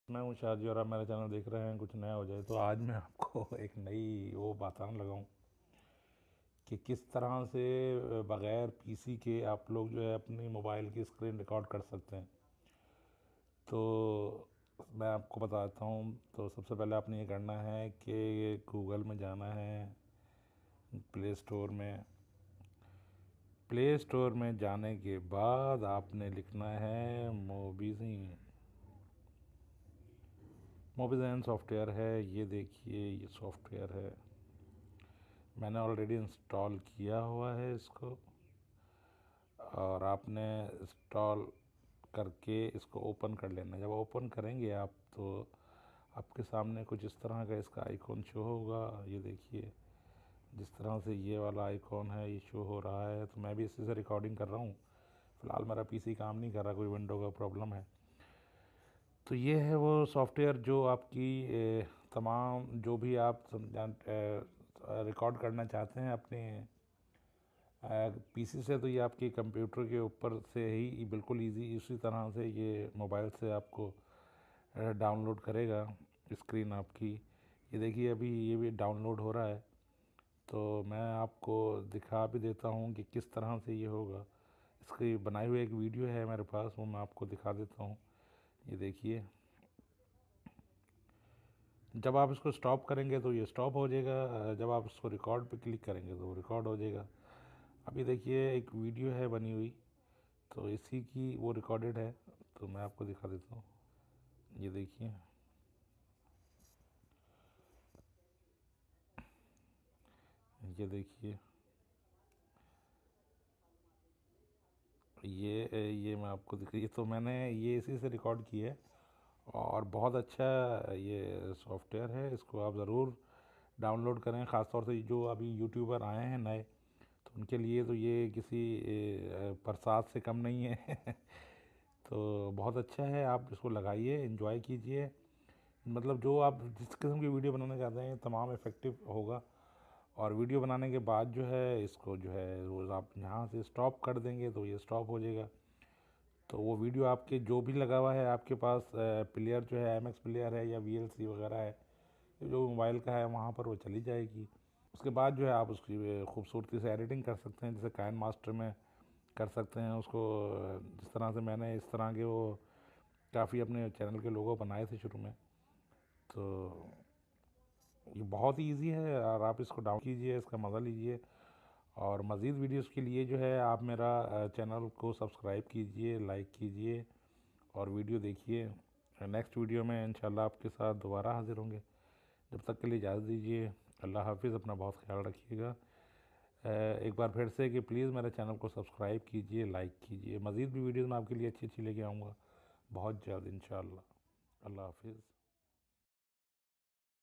मैं हूँ शाहजी और आप मेरा चैनल देख रहे हैं कुछ नया हो जाए। तो आज मैं आपको एक नई वो बताने लगा हूँ कि किस तरह से बग़ैर पीसी के आप लोग जो है अपनी मोबाइल की स्क्रीन रिकॉर्ड कर सकते हैं। तो मैं आपको बताता हूँ। तो सबसे पहले आपने ये करना है कि गूगल में जाना है, प्ले स्टोर में जाने के बाद आपने लिखना है मोबिज़न सॉफ्टवेयर है। ये देखिए, ये सॉफ्टवेयर है, मैंने ऑलरेडी इंस्टॉल किया हुआ है इसको। और आपने इंस्टॉल करके इसको ओपन कर लेना। जब ओपन करेंगे आप तो आपके सामने कुछ इस तरह का इसका आइकॉन शो होगा। ये देखिए, जिस तरह से ये वाला आइकॉन है ये शो हो रहा है। तो मैं भी इसी से रिकॉर्डिंग कर रहा हूँ। फ़िलहाल मेरा पीसी काम नहीं कर रहा, कोई विंडो का प्रॉब्लम है। तो ये है वो सॉफ्टवेयर जो आपकी तमाम जो भी आप रिकॉर्ड करना चाहते हैं अपने पीसी से, तो ये आपके कंप्यूटर के ऊपर से ही बिल्कुल इजी इसी तरह से ये मोबाइल से आपको डाउनलोड करेगा स्क्रीन आपकी। ये देखिए, अभी ये भी डाउनलोड हो रहा है। तो मैं आपको दिखा भी देता हूँ कि किस तरह से ये होगा। इसकी बनाई हुई एक वीडियो है मेरे पास, वो मैं आपको दिखा देता हूँ। ये देखिए, जब आप इसको स्टॉप करेंगे तो ये स्टॉप हो जाएगा, जब आप इसको रिकॉर्ड पे क्लिक करेंगे तो वो रिकॉर्ड हो जाएगा। अभी देखिए, एक वीडियो है बनी हुई, तो इसी की वो रिकॉर्डेड है। तो मैं आपको दिखा देता हूँ। ये देखिए, ये देखिए, ये मैं आपको ये तो मैंने ये इसी से रिकॉर्ड की है। और बहुत अच्छा ये सॉफ्टवेयर है, इसको आप ज़रूर डाउनलोड करें। ख़ासतौर से जो अभी यूट्यूबर आए हैं नए, तो उनके लिए तो ये किसी प्रसाद से कम नहीं है। तो बहुत अच्छा है, आप इसको लगाइए, एंजॉय कीजिए। मतलब जो आप जिस किस्म की वीडियो बनाना चाहते हैं तमाम इफ़ेक्टिव होगा। और वीडियो बनाने के बाद जो है इसको जो है रोज़ आप यहाँ से स्टॉप कर देंगे तो ये स्टॉप हो जाएगा। तो वो वीडियो आपके जो भी लगा हुआ है आपके पास प्लेयर जो है एमएक्स प्लेयर है या वीएलसी वगैरह है, जो मोबाइल का है वहाँ पर वो चली जाएगी। उसके बाद जो है आप उसकी खूबसूरती से एडिटिंग कर सकते हैं, जैसे काइन मास्टर में कर सकते हैं उसको। जिस तरह से मैंने इस तरह के वो काफ़ी अपने चैनल के लोगो बनाए थे शुरू में। तो ये बहुत ही ईजी है और आप इसको डाउन कीजिए, इसका मज़ा लीजिए। और मज़ीद वीडियोस के लिए जो है आप मेरा चैनल को सब्सक्राइब कीजिए, लाइक कीजिए और वीडियो देखिए। नेक्स्ट वीडियो में इंशाल्लाह आपके साथ दोबारा हाज़िर होंगे। जब तक के लिए इजाज़त दीजिए। अल्लाह हाफिज़, अपना बहुत ख्याल रखिएगा। एक बार फिर से कि प्लीज़ मेरे चैनल को सब्सक्राइब कीजिए, लाइक कीजिए। मज़ीद भी वीडियोज़ मैं आपके लिए अच्छी अच्छी लेके आऊँगा बहुत जल्द इंशाल्लाह। अल्लाह हाफिज़।